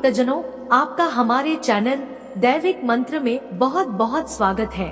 भक्तजनों, आपका हमारे चैनल दैविक मंत्र में बहुत बहुत स्वागत है।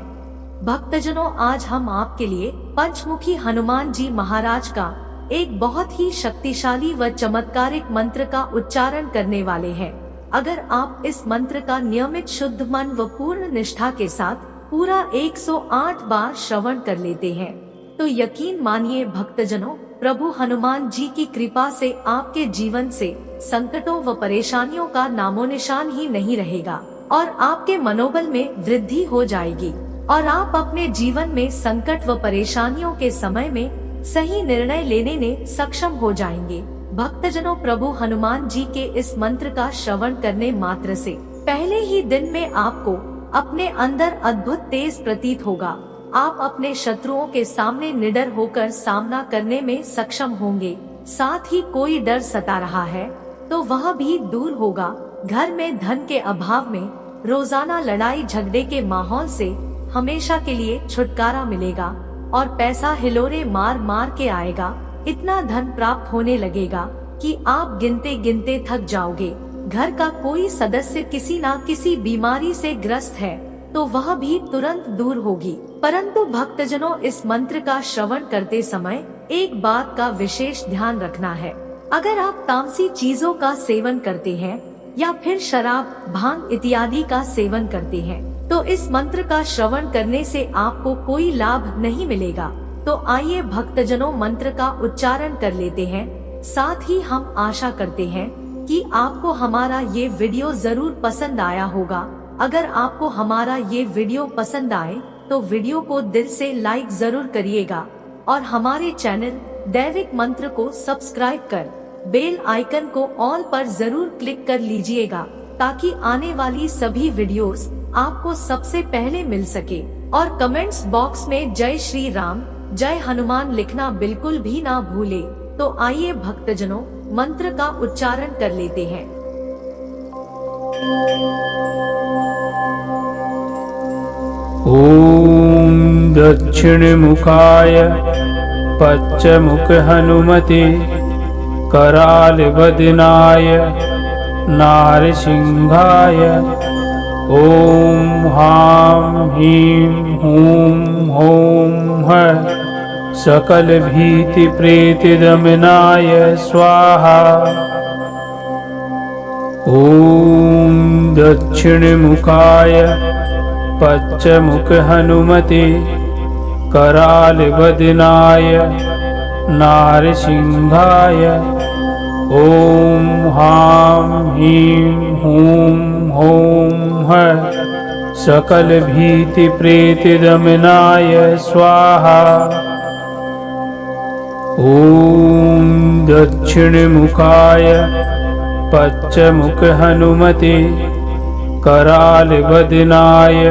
भक्तजनों, आज हम आपके लिए पंचमुखी हनुमान जी महाराज का एक बहुत ही शक्तिशाली व चमत्कारिक मंत्र का उच्चारण करने वाले हैं। अगर आप इस मंत्र का नियमित शुद्ध मन व पूर्ण निष्ठा के साथ पूरा 108 बार श्रवण कर लेते हैं तो यकीन मानिए भक्तजनों, प्रभु हनुमान जी की कृपा से आपके जीवन से संकटों व परेशानियों का नामो निशान ही नहीं रहेगा और आपके मनोबल में वृद्धि हो जाएगी और आप अपने जीवन में संकट व परेशानियों के समय में सही निर्णय लेने में सक्षम हो जाएंगे। भक्तजनों, प्रभु हनुमान जी के इस मंत्र का श्रवण करने मात्र से पहले ही दिन में आपको अपने अंदर अद्भुत तेज प्रतीत होगा। आप अपने शत्रुओं के सामने निडर होकर सामना करने में सक्षम होंगे। साथ ही कोई डर सता रहा है तो वह भी दूर होगा। घर में धन के अभाव में रोजाना लड़ाई झगड़े के माहौल से हमेशा के लिए छुटकारा मिलेगा और पैसा हिलोरे मार मार के आएगा। इतना धन प्राप्त होने लगेगा कि आप गिनते गिनते थक जाओगे। घर का कोई सदस्य किसी न किसी बीमारी से ग्रस्त है तो वह भी तुरंत दूर होगी। परंतु भक्तजनों, इस मंत्र का श्रवण करते समय एक बात का विशेष ध्यान रखना है। अगर आप तामसी चीजों का सेवन करते हैं या फिर शराब, भांग इत्यादि का सेवन करते हैं तो इस मंत्र का श्रवण करने से आपको कोई लाभ नहीं मिलेगा। तो आइए भक्तजनों, मंत्र का उच्चारण कर लेते हैं। साथ ही हम आशा करते हैं कि आपको हमारा ये वीडियो जरूर पसंद आया होगा। अगर आपको हमारा ये वीडियो पसंद आए तो वीडियो को दिल से लाइक जरूर करिएगा और हमारे चैनल दैविक मंत्र को सब्सक्राइब कर बेल आइकन को ऑल पर जरूर क्लिक कर लीजिएगा ताकि आने वाली सभी वीडियोस आपको सबसे पहले मिल सके। और कमेंट्स बॉक्स में जय श्री राम, जय हनुमान लिखना बिल्कुल भी ना भूले। तो आइए भक्तजनों, मंत्र का उच्चारण कर लेते हैं। ओम दक्षिणमुखाय पश्चिमुख हनुमते कराल बदनाय नारसिंहाय ओम हां ह्रीं हूं हौं ह सकल भीति प्रेति दमनाय स्वाहा। ओम दक्षिणमुखाय पश्चिमुख हनुमते कराल बदनाय नारसिंहाय ओम हां ह्रीं हूं हौं ह सकल भीति प्रेति दमनाय स्वाहा। ओम दक्षिणमुखाय पश्चिमुख हनुमते कराल बदनाय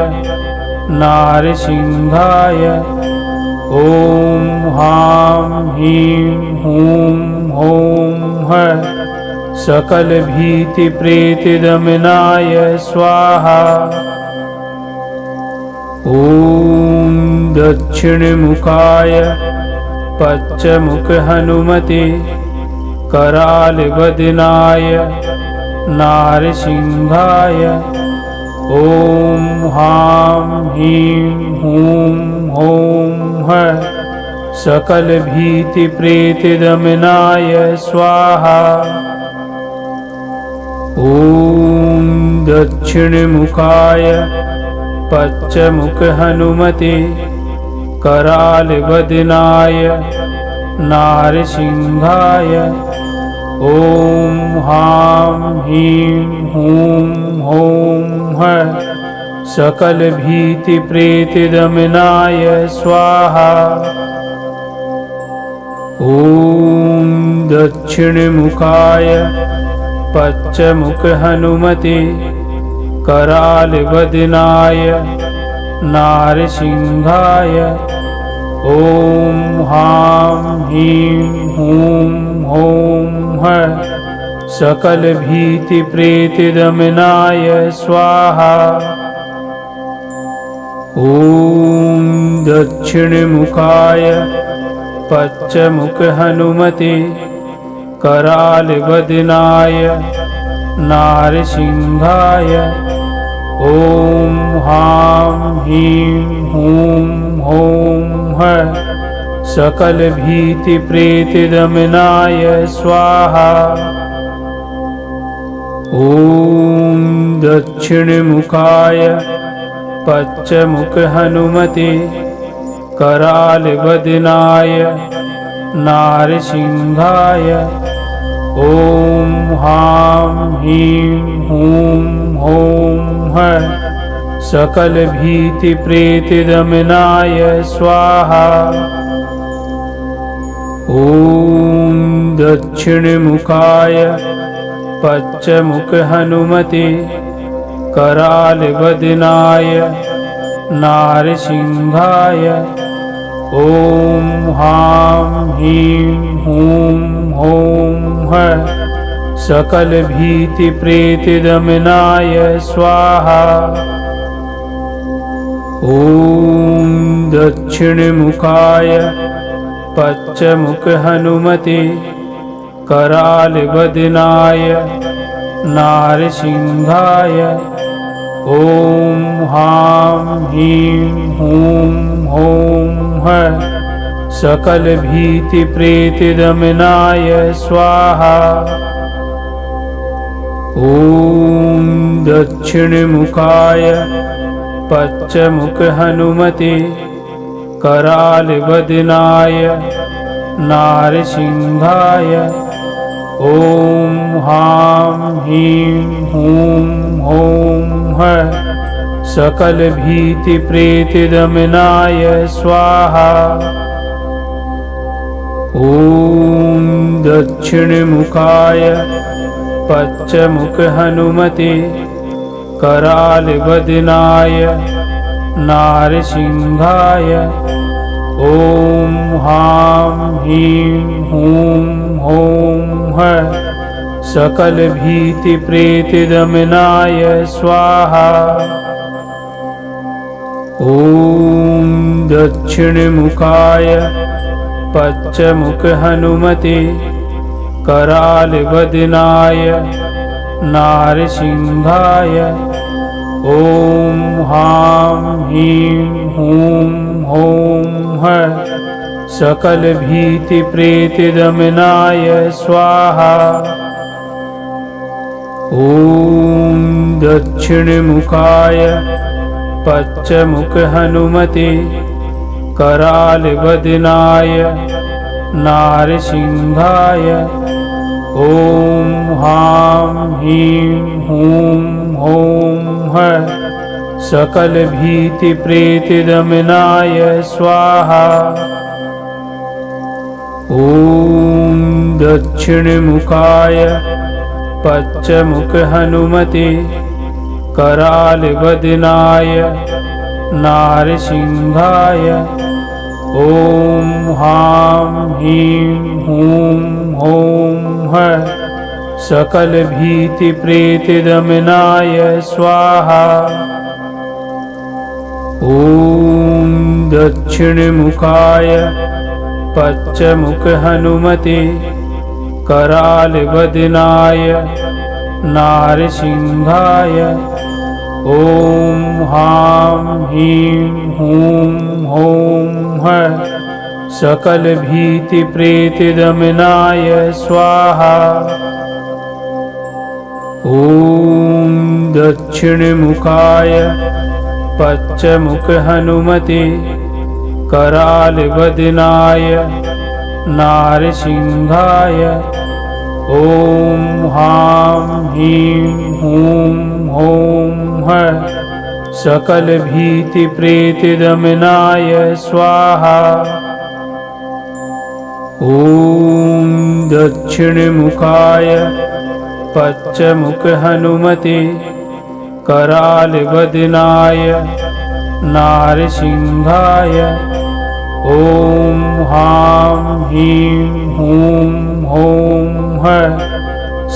नारसिंहाय ओम हां ह्रीं हूं हौं ह सकल भीति प्रेति दमनाय स्वाहा। ओम दक्षिणमुखाय पश्चिमुख हनुमते कराल बदनाय नारसिंहाय ओम हां ह्रीं हूं हौं ह सकल भीति प्रेति दमनाय स्वाहा। ओम दक्षिणमुखाय पश्चिमुख हनुमते कराल बदनाय नारसिंहाय ओम हां ह्रीं हूं हौं ह सकल भीति प्रेति दमनाय स्वाहा। ओम दक्षिणमुखाय पश्चिमुख हनुमते कराल बदनाय नारसिंहाय ओम हां ह्रीं हूं हौं ह सकल भीति प्रेति दमनाय स्वाहा। ओम दक्षिणमुखाय पश्चिमुख हनुमते कराल बदनाय नारसिंहाय। ॐ ह्रां ह्रीं ह्रूं ह्रौं सकलभीतिप्रेतदमनाय स्वाहा। ॐ दक्षिणमुखाय पश्चमुखहनुमते करालवदनाय नारसिंहाय। ॐ ह्रां ह्रीं ह्रूं ह्रौं सकलभीतिप्रेतदमनाय स्वाहा। ॐ दक्षिणमुखाय पश्चमुखहनुमते करालवदनाय नारसिंहाय। ॐ ह्रां ह्रीं ह्रूं ह्रौं सकलभीतिप्रेतदमनाय स्वाहा। ॐ दक्षिणमुखाय पश्चमुखहनुमते करालवदनाय नारसिंहाय। ॐ ह्रां ह्रीं ह्रूं ह्रौं सकलभीतिप्रेतदमनाय स्वाहा। ॐ दक्षिणमुखाय पश्चमुखहनुमते करालवदनाय नारसिंहाय। ॐ ह्रां ह्रीं ह्रूं ह्रौं सकलभीतिप्रेतदमनाय स्वाहा। ॐ दक्षिणमुखाय पश्चमुखहनुमते करालवदनाय नारसिंहाय। ॐ ह्रां ह्रीं ह्रूं ह्रौं सकलभीतिप्रेतदमनाय स्वाहा। ॐ दक्षिणमुखाय पश्चमुखहनुमते करालवदनाय नारसिंहाय। ॐ ह्रां ह्रीं ह्रूं ह्रौं सकलभीतिप्रेतदमनाय स्वाहा। ॐ दक्षिणमुखाय पश्चमुखहनुमते करालवदनाय नारसिंहाय। ॐ ह्रां ह्रीं ह्रूं ह्रौं सकलभीतिप्रेतदमनाय स्वाहा। ॐ दक्षिणमुखाय पश्चमुखहनुमते करालवदनाय नारसिंहाय। ॐ ह्रां ह्रीं ह्रूं ह्रौं सकलभीतिप्रेतदमनाय स्वाहा। ॐ दक्षिणमुखाय पश्चमुखहनुमते करालवदनाय नारसिंहाय। ॐ ह्रां ह्रीं ह्रूं ह्रौं सकलभीतिप्रेतदमनाय स्वाहा। ॐ दक्षिणमुखाय पश्चमुखहनुमते करालवदनाय नारसिंहाय। ॐ ह्रां ह्रीं ह्रूं ह्रौं सकलभीतिप्रेतदमनाय स्वाहा। ॐ दक्षिणमुखाय पश्चमुखहनुमते करालवदनाय नारसिंहाय। ॐ ह्रां ह्रीं ह्रूं ह्रौं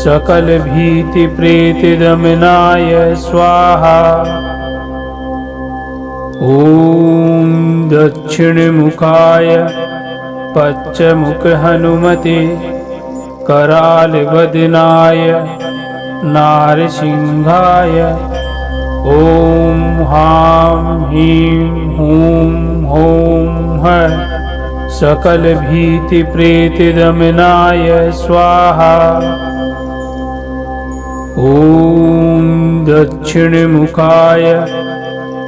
सकलभीतिप्रेतदमनाय स्वाहा। ॐ दक्षिणमुखाय पश्चमुखहनुमते करालवदनाय नारसिंहाय। ॐ हां ह्रीं हूं हौं हैं सकलभीतिप्रेतदमनाय स्वाहा। ॐ दक्षिणमुखाय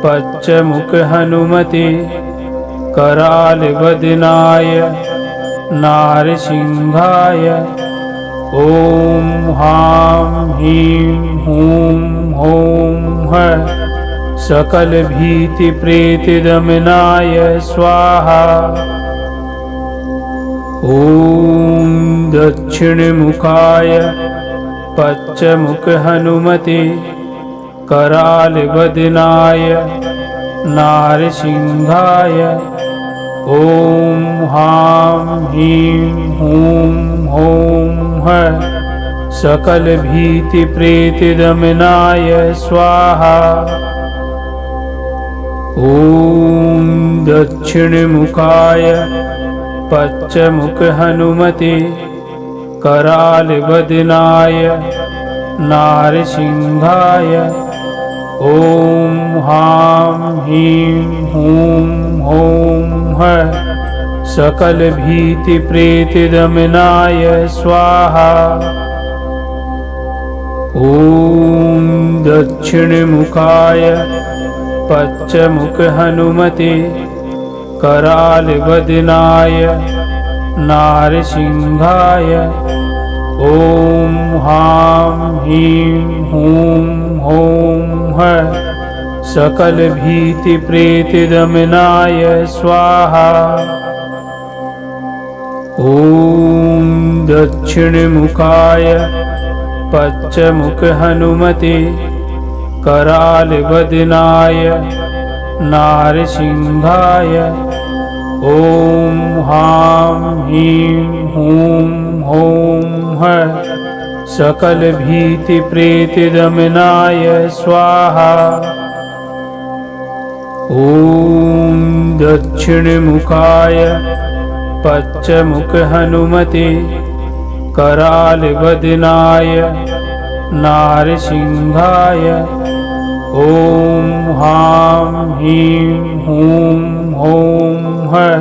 पश्चमुखहनुमते करालवदनाय नारसिंहाय। ॐ हां ह्रीं हूं हौं हैं सकलभीतिप्रेतदमनाय स्वाहा। ॐ दक्षिणमुखाय पश्चमुखहनुमते करालवदनाय नारसिंहाय। ॐ हां ह्रीं हूं हौं हैं सकलभीतिप्रेतदमनाय स्वाहा। ॐ दक्षिणमुखाय पश्चमुखहनुमते करालवदनाय नारसिंहाय। ॐ हां ह्रीं हूं हौं हैं सकलभीतिप्रेतदमनाय स्वाहा। ॐ दक्षिणमुखाय पश्चमुखहनुमते करालवदनाय नारसिंहाय। ॐ हां ह्रीं हूं हौं हैं सकलभीतिप्रेतदमनाय स्वाहा। ॐ दक्षिणमुखाय पश्चमुखहनुमते करालवदनाय नारसिंहाय। ॐ हां ह्रीं हूं हौं हैं सकलभीतिप्रेतदमनाय स्वाहा। ॐ दक्षिणमुखाय पश्चमुखहनुमते करालवदनाय नारसिंहाय। ॐ हां ह्रीं हूं हौं हैं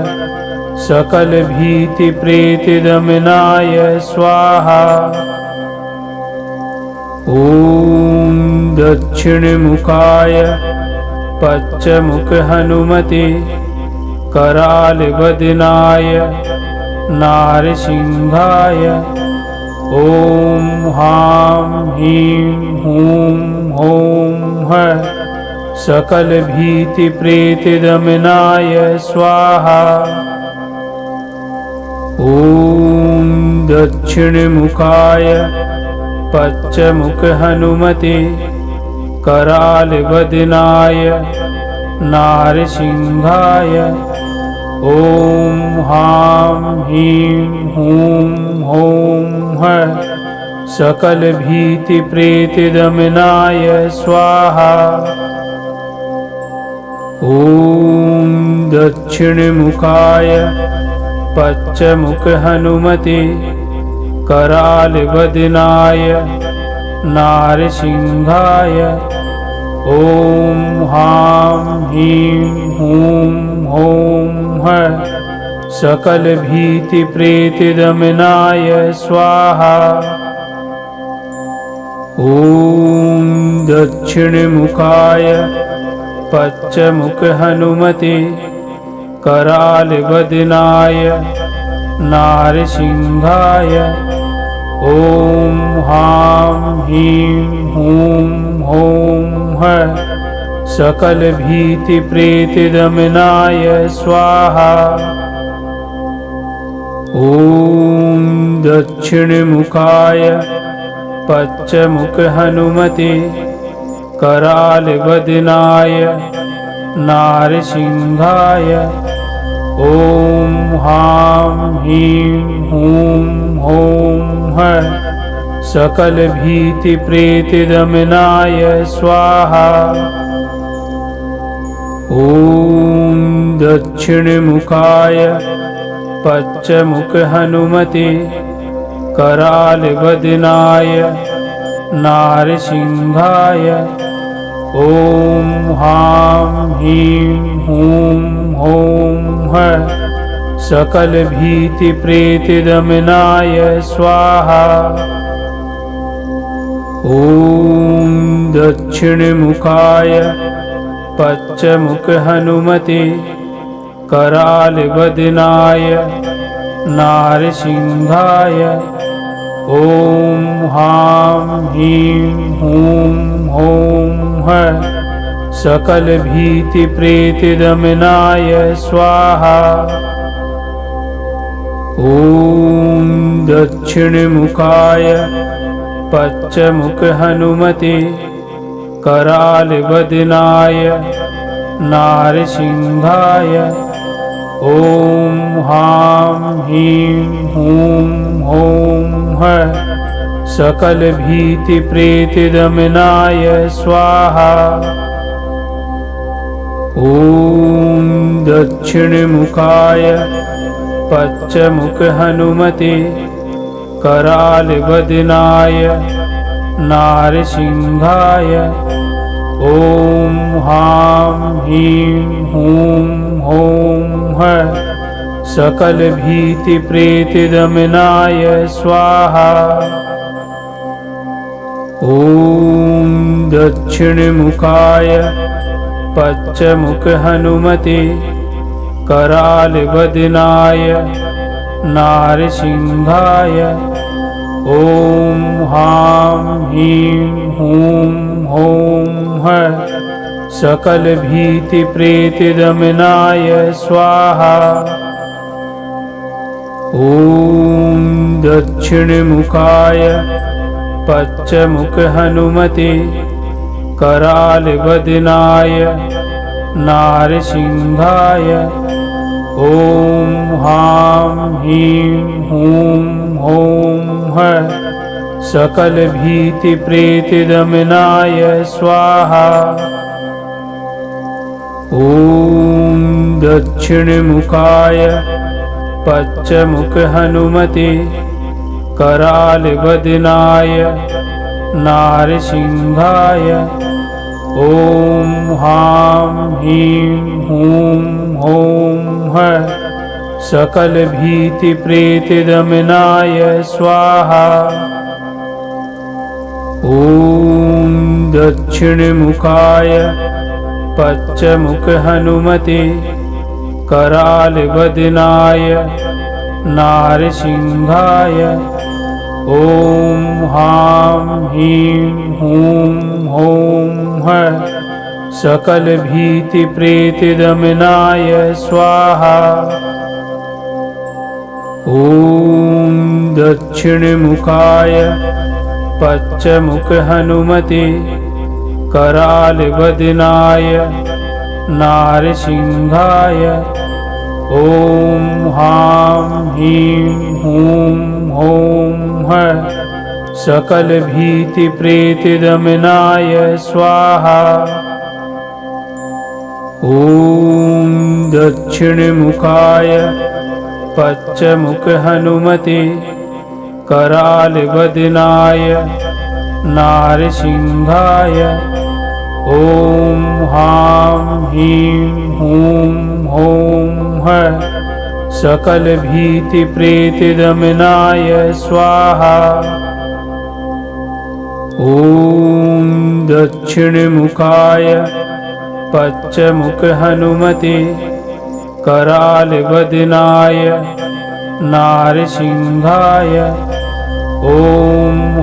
सकलभीतिप्रेतदमनाय स्वाहा। ॐ दक्षिणमुखाय पश्चमुखहनुमते करालवदनाय नारसिंहाय। ॐ हां ह्रीं हूं हौं हैं सकलभीतिप्रेतदमनाय स्वाहा। ॐ दक्षिणमुखाय पश्चमुखहनुमते करालवदनाय नारसिंहाय। ॐ हां ह्रीं हूं हौं हैं सकलभीतिप्रेतदमनाय स्वाहा। ॐ दक्षिणमुखाय पश्चमुखहनुमते करालवदनाय नारसिंहाय। ॐ हां ह्रीं हूं हौं हैं सकलभीतिप्रेतदमनाय स्वाहा। ॐ दक्षिणमुखाय पश्चमुखहनुमते करालवदनाय नारसिंहाय। ॐ हां ह्रीं हूं हौं हैं सकलभीतिप्रेतदमनाय स्वाहा। ॐ दक्षिणमुखाय पश्चमुखहनुमते करालवदनाय नारसिंहाय। ॐ हां ह्रीं हूं हौं हैं सकलभीतिप्रेतदमनाय स्वाहा। ॐ दक्षिणमुखाय पश्चमुखहनुमते करालवदनाय नारसिंहाय। ॐ ह्रां ह्रीं ह्रूं ह्रौं ह्रः सकलभीतिप्रेतदमनाय स्वाहा। ॐ दक्षिणमुखाय पश्चिममुखहनुमते करालवदनाय नारसिंहाय। ॐ ह्रां ह्रीं ह्रूं ह्रौं ह्रः सकलभीतिप्रेतदमनाय स्वाहा। ॐ दक्षिणमुखाय पश्चिममुखहनुमते करालवदनाय नारसिंहाय। ॐ ह्रां ह्रीं ह्रूं ह्रौं ह्रः सकलभीतिप्रेतदमनाय स्वाहा। ॐ दक्षिणमुखाय पश्चिममुखहनुमते करालवदनाय नारसिंहाय। ॐ ह्रां ह्रीं ह्रूं ह्रौं ह्रः सकलभीतिप्रेतदमनाय स्वाहा। ॐ दक्षिणमुखाय पश्चिममुखहनुमते करालवदनाय नारसिंहाय। ॐ ह्रां ह्रीं ह्रूं ह्रौं ह्रः सकलभीतिप्रेतदमनाय स्वाहा। ॐ दक्षिणमुखाय पश्चिममुखहनुमते करालवदनाय नारसिंहाय। ॐ ह्रां ह्रीं ह्रूं ह्रौं ह्रः सकलभीतिप्रेतदमनाय स्वाहा। ॐ दक्षिणमुखाय पश्चिममुखहनुमते करालवदनाय नारसिंहाय। ॐ ह्रां ह्रीं ह्रूं ह्रौं ह्रः सकलभीतिप्रेतदमनाय स्वाहा। ॐ दक्षिणमुखाय पश्चिममुखहनुमते करालवदनाय नारसिंहाय। ॐ ह्रां ह्रीं ह्रूं ह्रौं ह्रः सकलभीतिप्रेतदमनाय स्वाहा। ॐ दक्षिणमुखाय पश्चिममुखहनुमते करालवदनाय नारसिंहाय। ॐ ह्रां ह्रीं ह्रूं ह्रौं ह्रः सकलभीतिप्रेतदमनाय स्वाहा। ॐ दक्षिणमुखाय पश्चिममुखहनुमते करालवदनाय नारसिंहाय। ॐ ह्रां ह्रीं ह्रूं ह्रौं ह्रः सकलभीतिप्रेतदमनाय स्वाहा। ॐ दक्षिणमुखाय पश्चिममुखहनुमते करालवदनाय नारसिंहाय। ॐ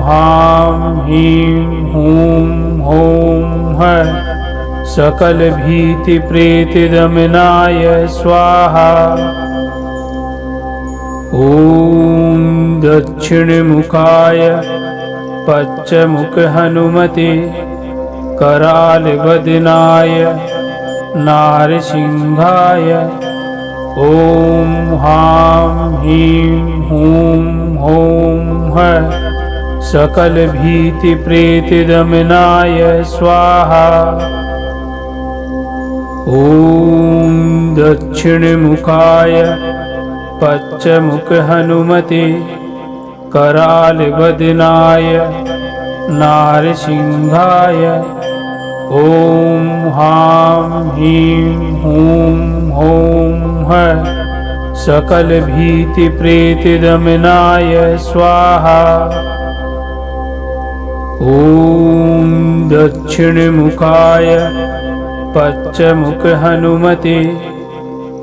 ह्रां ह्रीं ह्रूं ह्रौं ह्रः सकलभीतिप्रेतदमनाय स्वाहा। ॐ दक्षिणमुखाय पश्चिममुखहनुमते करालवदनाय नारसिंहाय। ॐ ह्रां ह्रीं ह्रूं ह्रौं ह्रः सकलभीतिप्रेतदमनाय स्वाहा। ॐ दक्षिणमुखाय पश्चिममुखहनुमते करालवदनाय नारसिंहाय ॐ ह्रां ह्रीं ह्रूं ह्रौं सकलभीतिप्रेतदमनाय स्वाहा। ॐ दक्षिणमुखाय पश्चिममुखहनुमते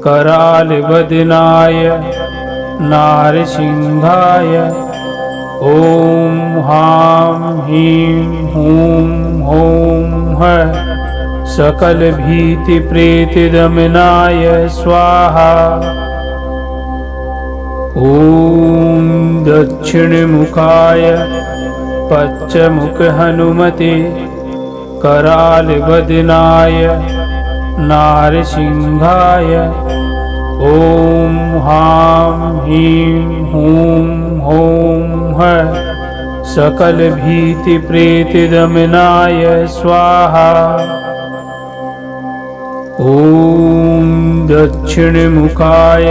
करालवदनाय नारसिंहाय ॐ ह्रां ह्रीं ह्रूं ह्रौं सकलभीतिप्रेतदमनाय स्वाहा। ॐ दक्षिणमुखाय पश्चिममुखहनुमते करालवदनाय नारसिंहाय ॐ ह्रां ह्रीं ह्रूं ह्रौं सकलभीतिप्रेतदमनाय स्वाहा। ॐ दक्षिणमुखाय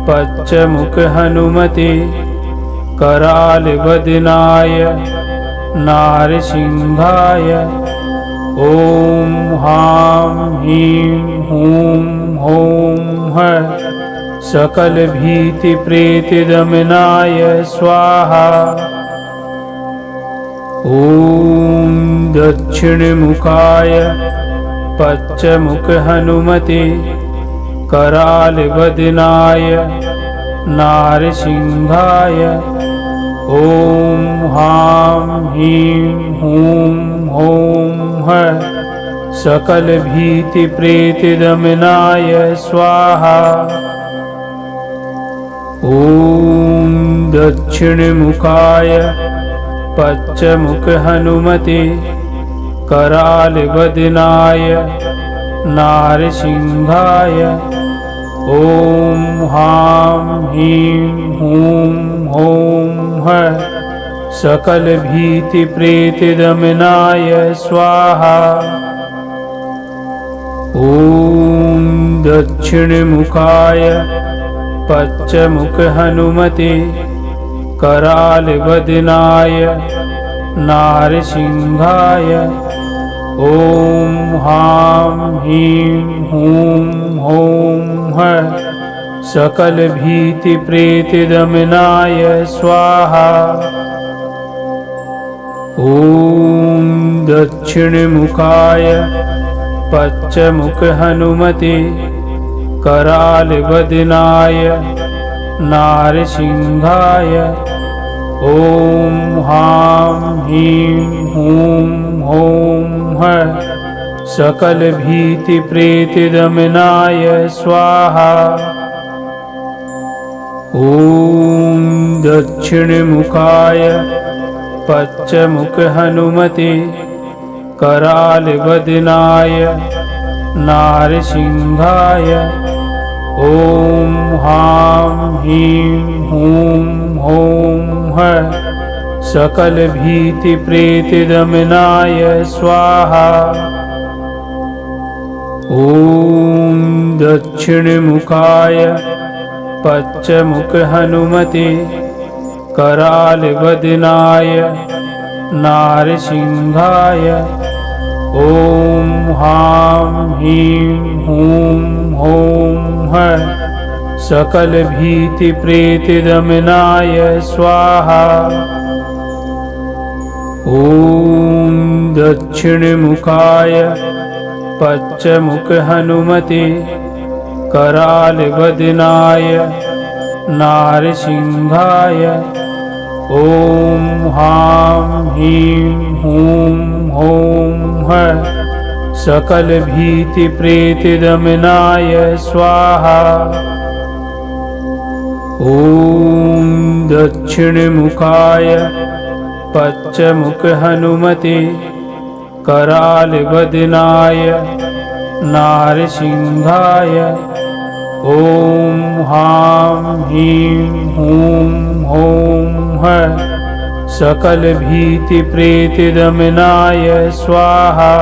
पश्चिममुखहनुमते करालवदनाय नारसिंहाय ॐ ह्रां ह्रीं ह्रूं ह्रौं सकलभीतिप्रेतदमनाय स्वाहा। ॐ दक्षिणमुखाय पश्चिममुखहनुमते करालवदनाय नारसिंहाय ॐ ह्रां ह्रीं ह्रूं ह्रौं सकलभीतिप्रेतदमनाय स्वाहा। ॐ दक्षिणमुखाय पश्चिममुखहनुमते करालवदनाय नारसिंहाय ॐ ह्रां ह्रीं ह्रूं ह्रौं सकलभीतिप्रेतदमनाय स्वाहा। ॐ दक्षिणमुखाय पश्चिममुखहनुमते करालवदनाय नारसिंहाय ॐ ह्रां ह्रीं ह्रूं ह्रौं सकलभीतिप्रेतदमनाय स्वाहा। ॐ दक्षिणमुखाय पश्चिममुखहनुमते करालवदनाय नारसिंहाय ॐ ह्रां ह्रीं ह्रूं ह्रौं सकलभीतिप्रेतदमनाय स्वाहा। ॐ दक्षिणमुखाय पश्चिममुखहनुमते करालवदनाय नारसिंहाय ॐ ह्रां ह्रीं ह्रूं ह्रौं सकलभीतिप्रेतदमनाय स्वाहा। ॐ दक्षिणमुखाय पश्चिममुखहनुमते करालवदनाय नारसिंहाय ॐ ह्रां ह्रीं ह्रूं ह्रौं सकलभीतिप्रेतदमनाय स्वाहा। ॐ दक्षिणमुखाय पश्चिममुखहनुमते करालवदनाय नारसिंहाय ॐ ह्रां ह्रीं ह्रूं ह्रौं सकलभीतिप्रेतदमनाय स्वाहा। ॐ दक्षिणमुखाय पश्चिममुखहनुमते करालवदनाय नारसिंहाय ॐ ह्रां ह्रीं ह्रूं ह्रौं सकलभीतिप्रेतदमनाय स्वाहा।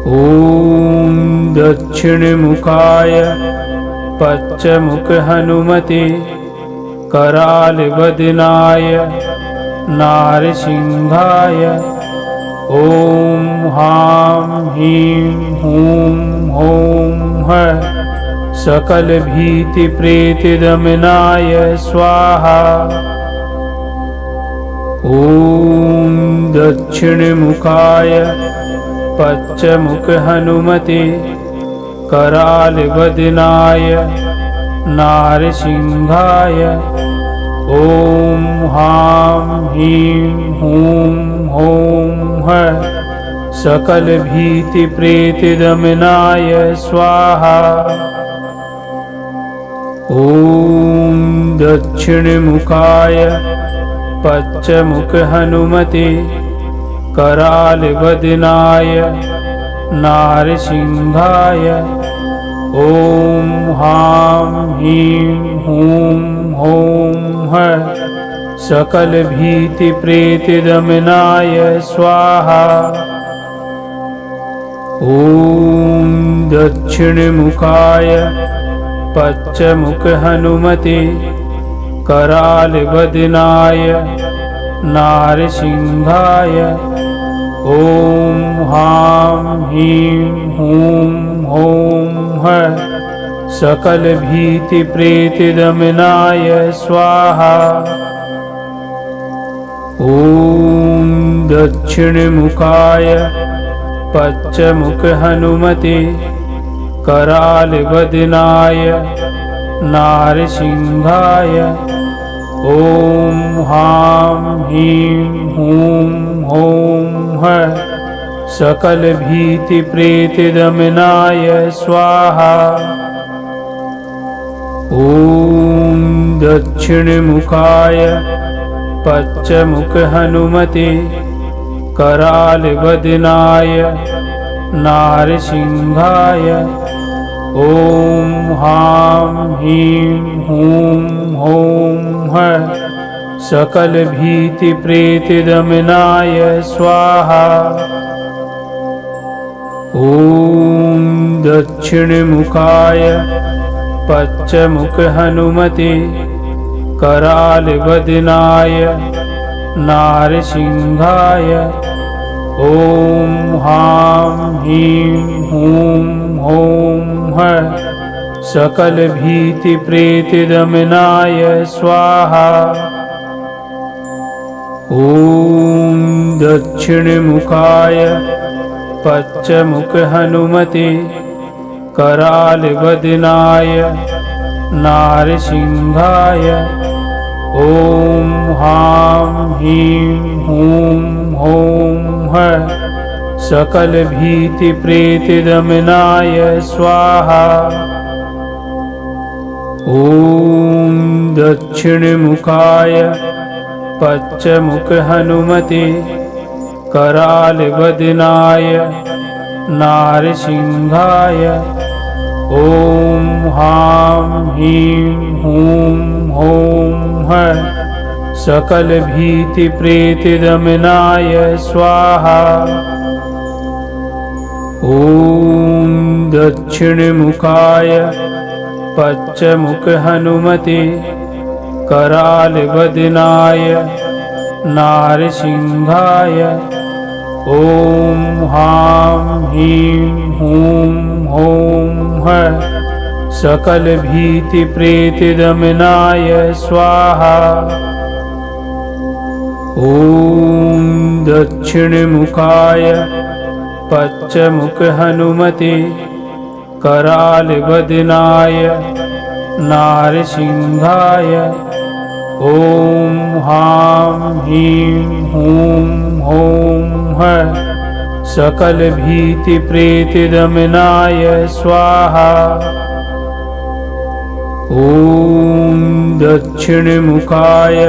ॐ दक्षिणमुखाय पश्चिममुखहनुमते करालवदनाय नारसिंहाय ॐ ह्रां ह्रीं ह्रूं ह्रौं सकलभीतिप्रेतदमनाय स्वाहा। ॐ दक्षिणमुखाय पश्चिममुखहनुमते करालवदनाय नारसिंहाय ॐ ह्रां ह्रीं ह्रूं ह्रौं सकलभीतिप्रेतदमनाय स्वाहा। ॐ दक्षिणमुखाय पश्चिममुखहनुमते करालवदनाय नारसिंहाय ॐ ह्रां ह्रीं ह्रूं ह्रौं सकलभीतिप्रेतदमनाय स्वाहा। ॐ दक्षिणमुखाय पश्चिममुखहनुमते करालवदनाय नारसिंहाय ॐ ह्रां ह्रीं ह्रूं ह्रौं सकलभीतिप्रेतदमनाय स्वाहा। ॐ दक्षिणमुखाय पश्चिममुखहनुमते करालवदनाय नारसिंहाय ॐ ह्रां ह्रीं ह्रूं ह्रौं सकलभीतिप्रेतदमनाय स्वाहा। ॐ दक्षिणमुखाय पश्चिममुखहनुमते करालवदनाय नारसिंहाय ॐ ह्रां ह्रीं ह्रूं ह्रौं सकलभीतिप्रेतदमनाय स्वाहा। ॐ दक्षिणमुखाय पश्चिममुखहनुमते करालवदनाय नारसिंहाय ॐ ह्रां ह्रीं ह्रूं ह्रौं सकलभीतिप्रेतदमनाय स्वाहा। ॐ दक्षिणमुखाय पश्चिममुखहनुमते करालवदनाय नारसिंहाय ॐ ह्रां ह्रीं ह्रूं ह्रौं सकलभीतिप्रेतदमनाय स्वाहा। ॐ दक्षिणमुखाय पश्चिममुखहनुमते करालवदनाय नारसिंहाय ॐ ह्रां ह्रीं ह्रूं ह्रौं सकलभीतिप्रेतदमनाय स्वाहा। ॐ दक्षिणमुखाय पश्चिममुखहनुमते करालवदनाय नारसिंहाय ॐ ह्रां ह्रीं ह्रूं ह्रौं सकलभीतिप्रेतदमनाय स्वाहा। ॐ दक्षिणमुखाय पश्चिममुखहनुमते करालवदनाय नारसिंहाय ॐ ह्रां ह्रीं ह्रूं ह्रौं सकलभीतिप्रेतदमनाय स्वाहा। ॐ दक्षिणमुखाय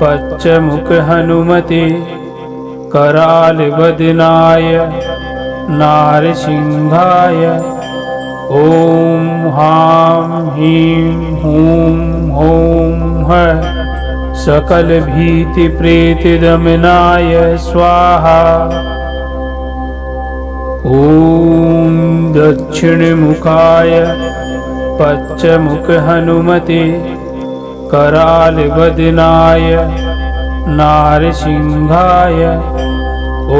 पश्चिममुखहनुमते करालवदनाय नारसिंहाय ॐ ह्रां ह्रीं ह्रूं ह्रौं सकलभीतिप्रेतदमनाय स्वाहा। ॐ दक्षिणमुखाय पश्चिममुखहनुमते करालवदनाय नारसिंहाय ॐ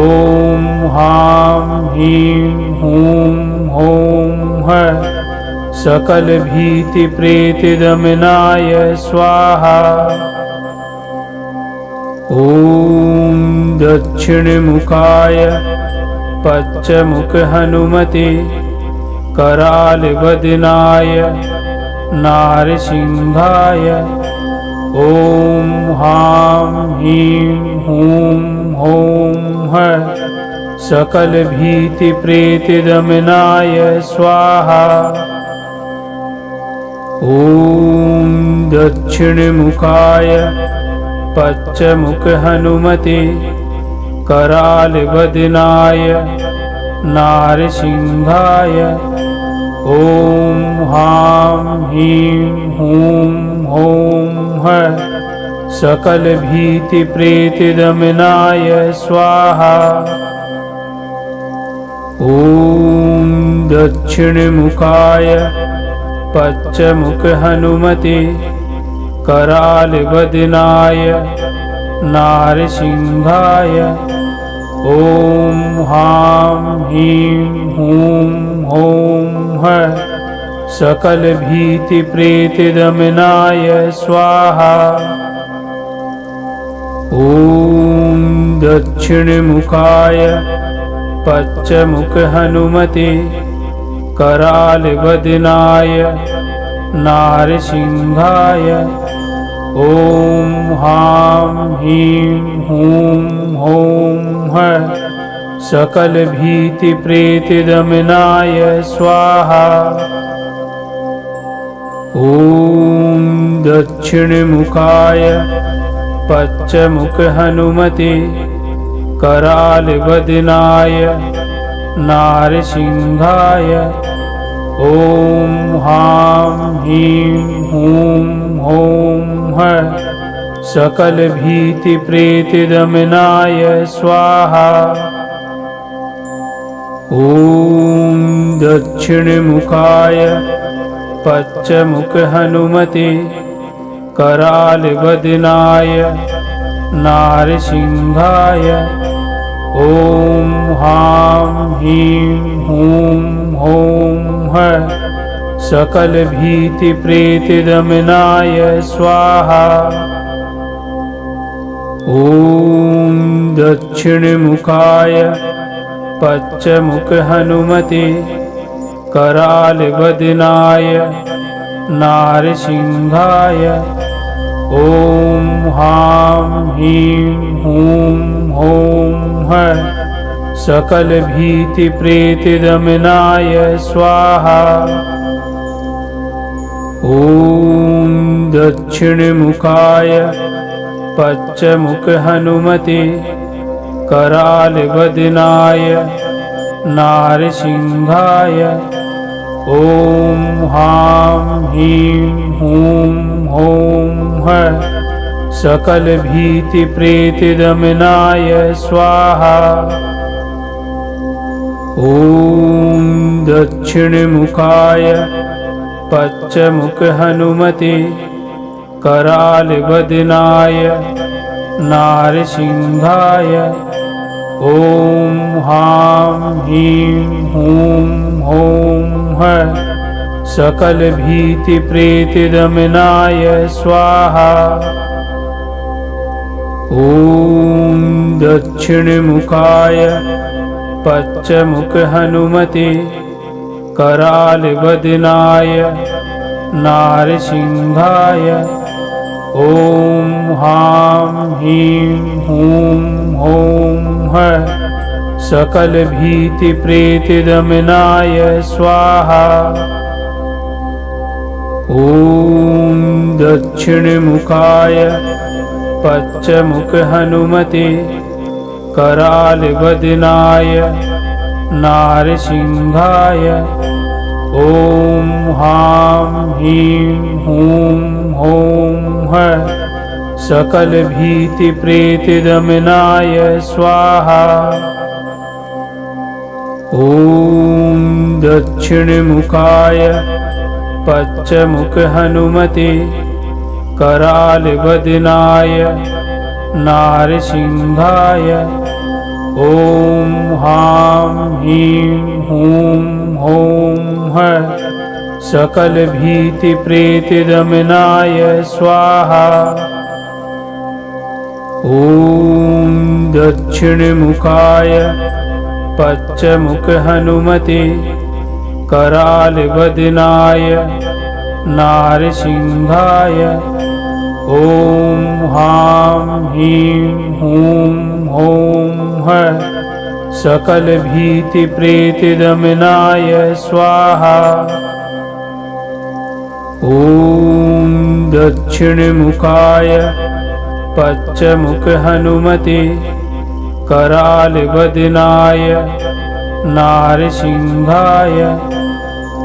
ह्रां ह्रीं ह्रूं ह्रौं सकलभीतिप्रेतदमनाय स्वाहा। ॐ दक्षिणमुखाय पश्चिममुखहनुमते करालवदनाय नारसिंहाय ॐ ह्रां ह्रीं ह्रूं ह्रौं सकलभीतिप्रेतदमनाय स्वाहा। ॐ दक्षिणमुखाय पश्चिममुखहनुमते करालवदनाय नारसिंहाय ॐ ह्रां ह्रीं ह्रूं ह्रौं सकलभीतिप्रेतदमनाय स्वाहा। ॐ दक्षिणमुखाय पश्चिममुखहनुमते करालवदनाय नारसिंहाय ॐ ह्रां ह्रीं ह्रूं ह्रौं सकलभीतिप्रेतदमनाय स्वाहा। ॐ दक्षिणमुखाय पश्चिममुखहनुमते करालवदनाय नारसिंहाय ॐ ह्रां ह्रीं ह्रूं ह्रौं सकलभीतिप्रेतदमनाय स्वाहा। ॐ दक्षिणमुखाय पश्चिममुखहनुमते करालवदनाय नारसिंहाय ॐ ह्रां ह्रीं ह्रूं ह्रौं सकलभीतिप्रेतदमनाय स्वाहा। ॐ दक्षिणमुखाय पश्चिममुखहनुमते करालवदनाय नारसिंहाय ॐ ह्रां ह्रीं ह्रूं ह्रौं सकलभीतिप्रेतदमनाय स्वाहा। ॐ दक्षिणमुखाय पश्चिममुखहनुमते करालवदनाय नारसिंहाय ॐ ह्रां ह्रीं ह्रूं ह्रौं सकलभीतिप्रेतदमनाय स्वाहा। ॐ दक्षिणमुखाय पश्चिममुखहनुमते करालवदनाय नारसिंहाय ॐ ह्रां ह्रीं ह्रूं ह्रौं सकलभीतिप्रेतदमनाय स्वाहा। ॐ दक्षिणमुखाय पश्चिममुखहनुमते करालवदनाय नारसिंहाय ॐ ह्रां ह्रीं ह्रूं ह्रौं सकलभीतिप्रेतदमनाय स्वाहा। ॐ दक्षिणमुखाय पश्चिममुखहनुमते करालवदनाय नारसिंहाय ॐ ह्रां ह्रीं ह्रूं ह्रौं सकलभीतिप्रेतदमनाय स्वाहा। ॐ दक्षिणमुखाय पश्चिममुखहनुमते करालवदनाय नारसिंहाय ॐ ह्रां ह्रीं ह्रूं ह्रौं सकलभीतिप्रेतदमनाय स्वाहा। ॐ दक्षिणमुखाय पश्चिममुखहनुमते करालवदनाय नारसिंहाय ॐ ह्रां ह्रीं ह्रूं ह्रौं सकलभीतिप्रेतदमनाय स्वाहा। ॐ दक्षिणमुखाय पश्चमुखहनुमते करालवदनाय नारसिंहाय ॐ ह्रां ह्रीं ह्रूं ह्रौं सकलभीतिप्रेतदमनाय स्वाहा। ॐ दक्षिणमुखाय पश्चमुखहनुमते करालवदनाय नारसिंहाय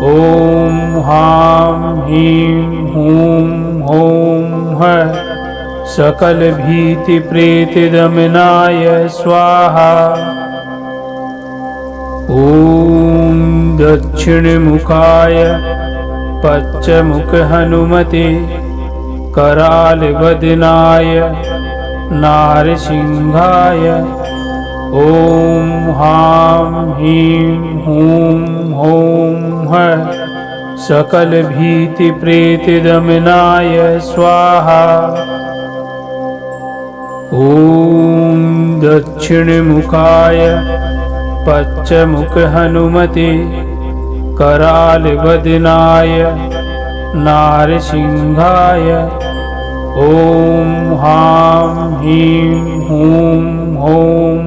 ॐ ह्रां ह्रीं ह्रूं ह्रौं सकलभीतिप्रेतदमनाय स्वाहा। ॐ दक्षिणमुखाय पश्चमुखहनुमते करालवदनाय नारसिंहाय ॐ ह्रां ह्रीं ह्रूं ह्रौं सकलभीतिप्रेतदमनाय स्वाहा। ॐ दक्षिणमुखाय पश्चमुखहनुमते करालवदनाय नारसिंहाय ॐ ह्रां ह्रीं ह्रूं ह्रौं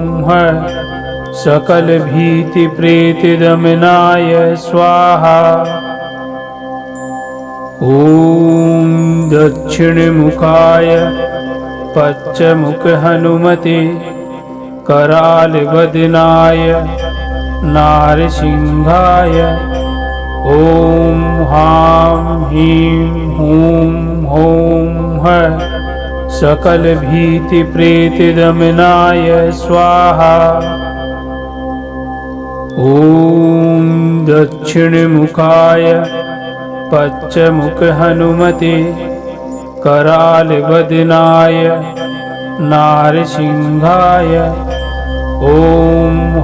सकलभीतिप्रेतदमनाय स्वाहा। ॐ दक्षिणमुखाय पश्चमुखहनुमते करालवदनाय नारसिंहाय ॐ ह्रां ह्रीं ह्रूं ह्रौं सकलभीतिप्रेतदमनाय स्वाहा। ॐ दक्षिणमुखाय पश्चमुखहनुमते करालवदनाय नारसिंहाय ॐ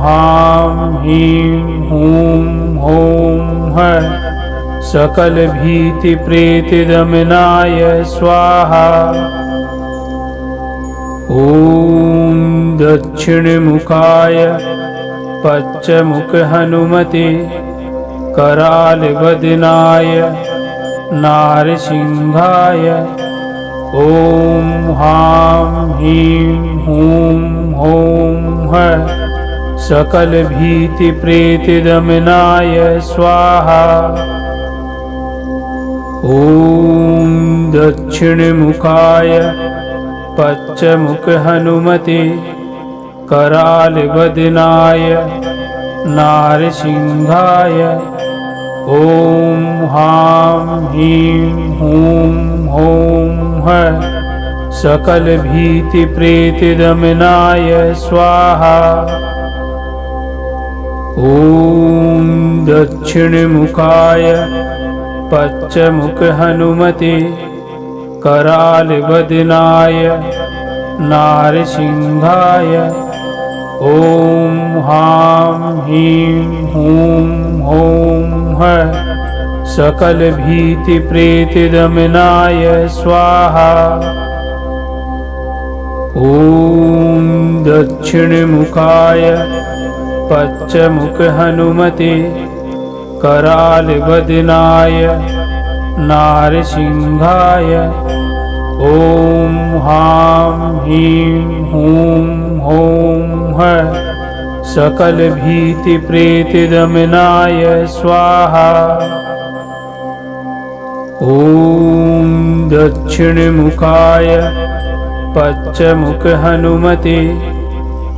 ह्रां ह्रीं ह्रूं ह्रौं सकलभीतिप्रेतदमनाय स्वाहा। ॐ दक्षिणमुखाय पश्चमुखहनुमते करालवदनाय नारसिंहाय ॐ ह्रां ह्रीं ह्रूं ह्रौं सकलभीतिप्रेतदमनाय स्वाहा। ॐ दक्षिणमुखाय पश्चमुखहनुमते करालवदनाय नारसिंहाय ॐ ह्रां ह्रीं ह्रूं ह्रौं सकलभीतिप्रेतदमनाय स्वाहा। ॐ दक्षिणमुखाय पश्चमुखहनुमते करालवदनाय नारसिंहाय ॐ ह्रां ह्रीं ह्रूं ह्रौं सकलभीतिप्रेतदमनाय स्वाहा। ॐ दक्षिणमुखाय पश्चमुखहनुमते करालवदनाय नारसिंहाय ॐ ह्रां ह्रीं ह्रूं ह्रौं सकलभीतिप्रेतदमनाय स्वाहा। ॐ दक्षिणमुखाय पश्चमुखहनुमते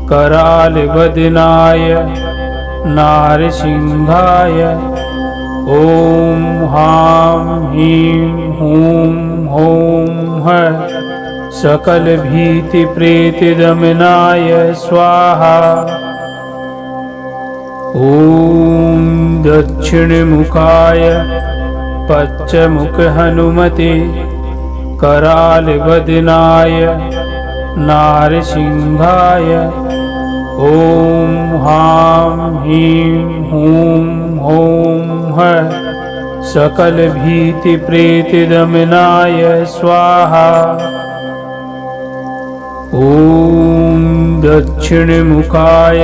करालवदनाय नारसिंहाय ॐ ह्रां ह्रीं ह्रूं ह्रौं सकलभीतिप्रेतदमनाय स्वाहा। ॐ दक्षिणमुखाय पश्चमुखहनुमते करालवदनाय नारसिंहाय। ॐ ह्रां ह्रीं ह्रूं ह्रौं सकलभीतिप्रेतदमनाय स्वाहा। ॐ दक्षिणमुखाय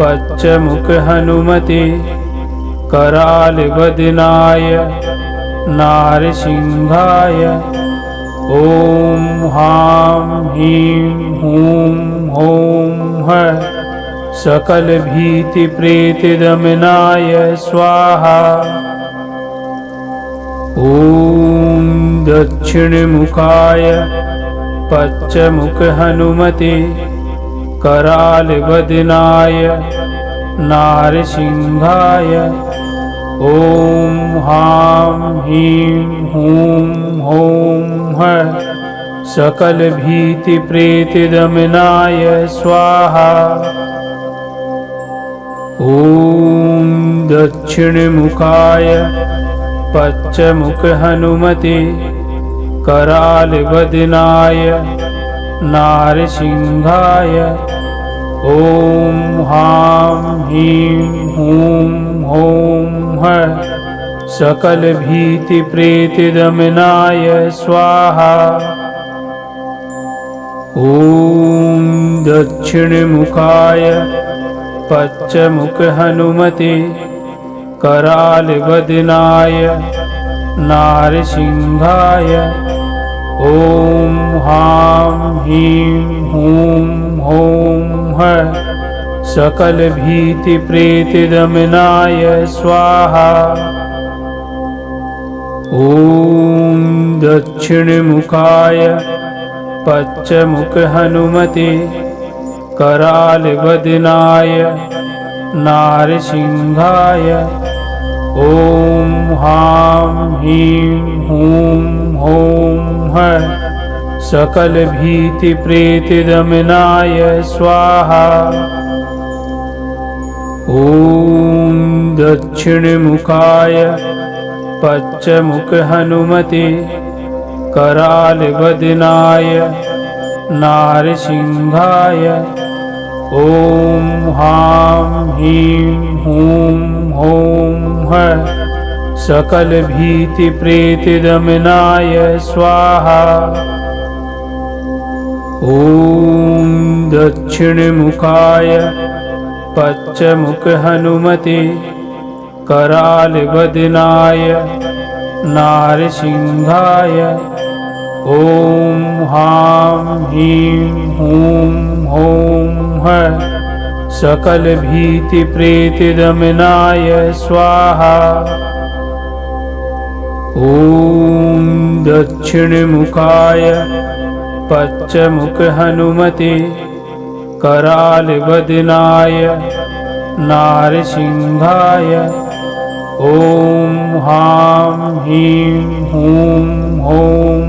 पश्चिममुखहनुमते करालवदनाय नारसिंहाय। ॐ ह्रां ह्रीं ह्रूं ह्रौं सकलभीतिप्रेतदमनाय स्वाहा। ॐ दक्षिणमुखाय पश्चिममुखहनुमते करालवदनाय नारसिंहाय। ॐ ह्रां ह्रीं ह्रूं ह्रौं सकलभीतिप्रेतदमनाय स्वाहा। ॐ दक्षिणमुखाय पश्चिममुखहनुमते करालवदनाय नारसिंहाय। ॐ ह्रां ह्रीं ह्रूं ह्रौं सकलभीतिप्रेतदमनाय स्वाहा। ॐ दक्षिणमुखाय पश्चिममुखहनुमते करालवदनाय नारसिंहाय। ॐ ह्रां ह्रीं ह्रूं ह्रौं सकलभीतिप्रेतदमनाय स्वाहा। ॐ दक्षिणमुखाय पश्चिममुखहनुमते करालवदनाय नारसिंहाय। ॐ ह्रां ह्रीं ह्रूं ह्रौं सकलभीतिप्रेतदमनाय स्वाहा। ॐ दक्षिणमुखाय पश्चिममुखहनुमते करालवदनाय नारसिंहाय। ॐ ह्रां ह्रीं ह्रूं ह्रौं सकलभीतिप्रेतदमनाय स्वाहा। ॐ दक्षिणमुखाय पश्चिममुखहनुमते करालवदनाय नारसिंहाय। ॐ ह्रां ह्रीं ह्रूं ह्रौं सकलभीतिप्रेतदमनाय स्वाहा। ॐ दक्षिणमुखाय पश्चिममुखहनुमते करालवदनाय नारसिंहाय। ॐ ह्रां ह्रीं ह्रूं ह्रौं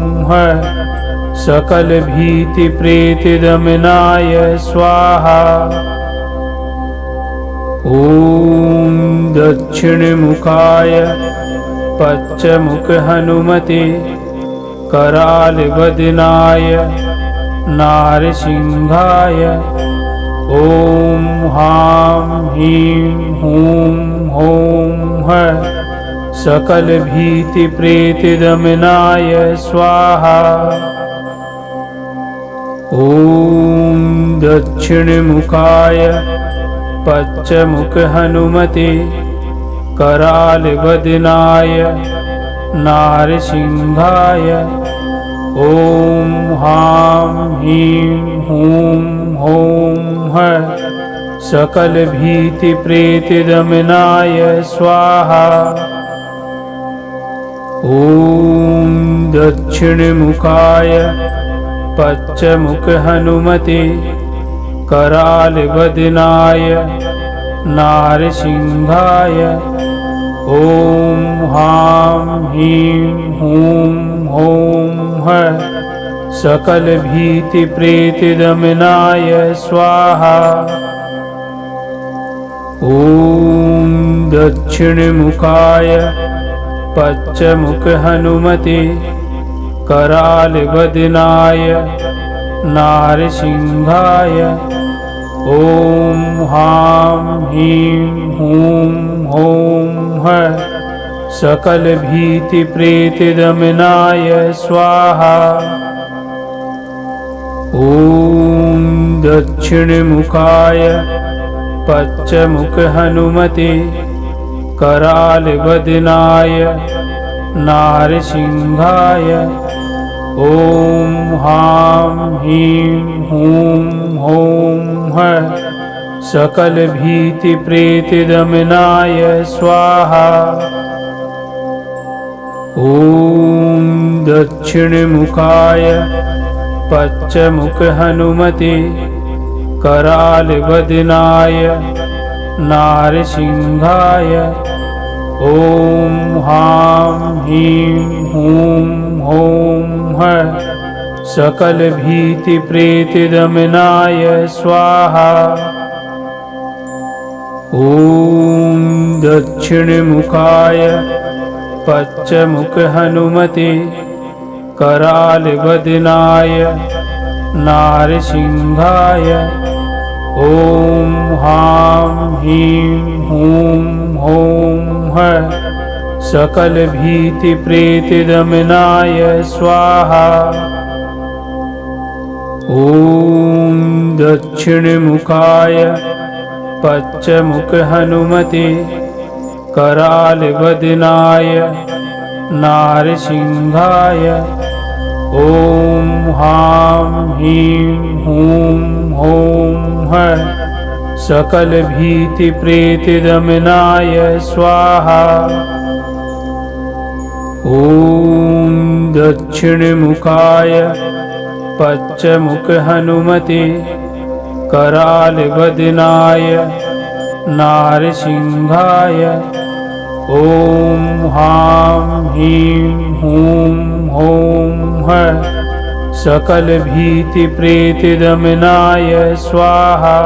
सकलभीतिप्रेतदमनाय स्वाहा। ॐ दक्षिणमुखाय पश्चिममुखहनुमते करालवदनाय नारसिंहाय। ॐ ह्रां ह्रीं ह्रूं ह्रौं सकलभीतिप्रेतदमनाय स्वाहा। ॐ दक्षिणमुखाय पश्चिममुखहनुमते करालवदनाय नारसिंहाय। ॐ ह्रां ह्रीं ह्रूं ह्रौं सकलभीतिप्रेतदमनाय स्वाहा। ॐ दक्षिणमुखाय पश्चिममुखहनुमते करालवदनाय नारसिंहाय। ॐ ह्रां ह्रीं ह्रूं ह्रौं सकलभीतिप्रेतदमनाय स्वाहा। ॐ दक्षिणमुखाय पश्चिममुखहनुमते करालवदनाय नारसिंहाय ॐ ह्रां ह्रीं ह्रूं ह्रौं सकलभीतिप्रेतदमनाय स्वाहा। ॐ दक्षिणमुखाय पश्चमुखहनुमते करालवदनाय नारसिंहाय ॐ ह्रां ह्रीं ह्रूं ह्रौं सकलभीतिप्रेतदमनाय स्वाहा। ॐ दक्षिणमुखाय पश्चमुखहनुमते करालवदनाय नारसिंहाय ॐ ह्रां ह्रीं ह्रूं ह्रौं सकलभीतिप्रेतदमनाय स्वाहा। ॐ दक्षिणमुखाय पश्चमुखहनुमते करालवदनाय नारसिंहाय ॐ ह्रां ह्रीं ह्रूं ह्रौं सकलभीतिप्रेतदमनाय स्वाहा। ॐ दक्षिणमुखाय पश्चमुखहनुमते करालवदनाय नारसिंहाय ॐ ह्रां ह्रीं ह्रूं ह्रौं सकलभीतिप्रेतदमनाय स्वाहा। ॐ दक्षिणमुखाय पश्चमुखहनुमते करालवदनाय नारसिंहाय ॐ ह्रां ह्रीं ह्रूं ह्रौं सकलभीतिप्रेतदमनाय स्वाहा।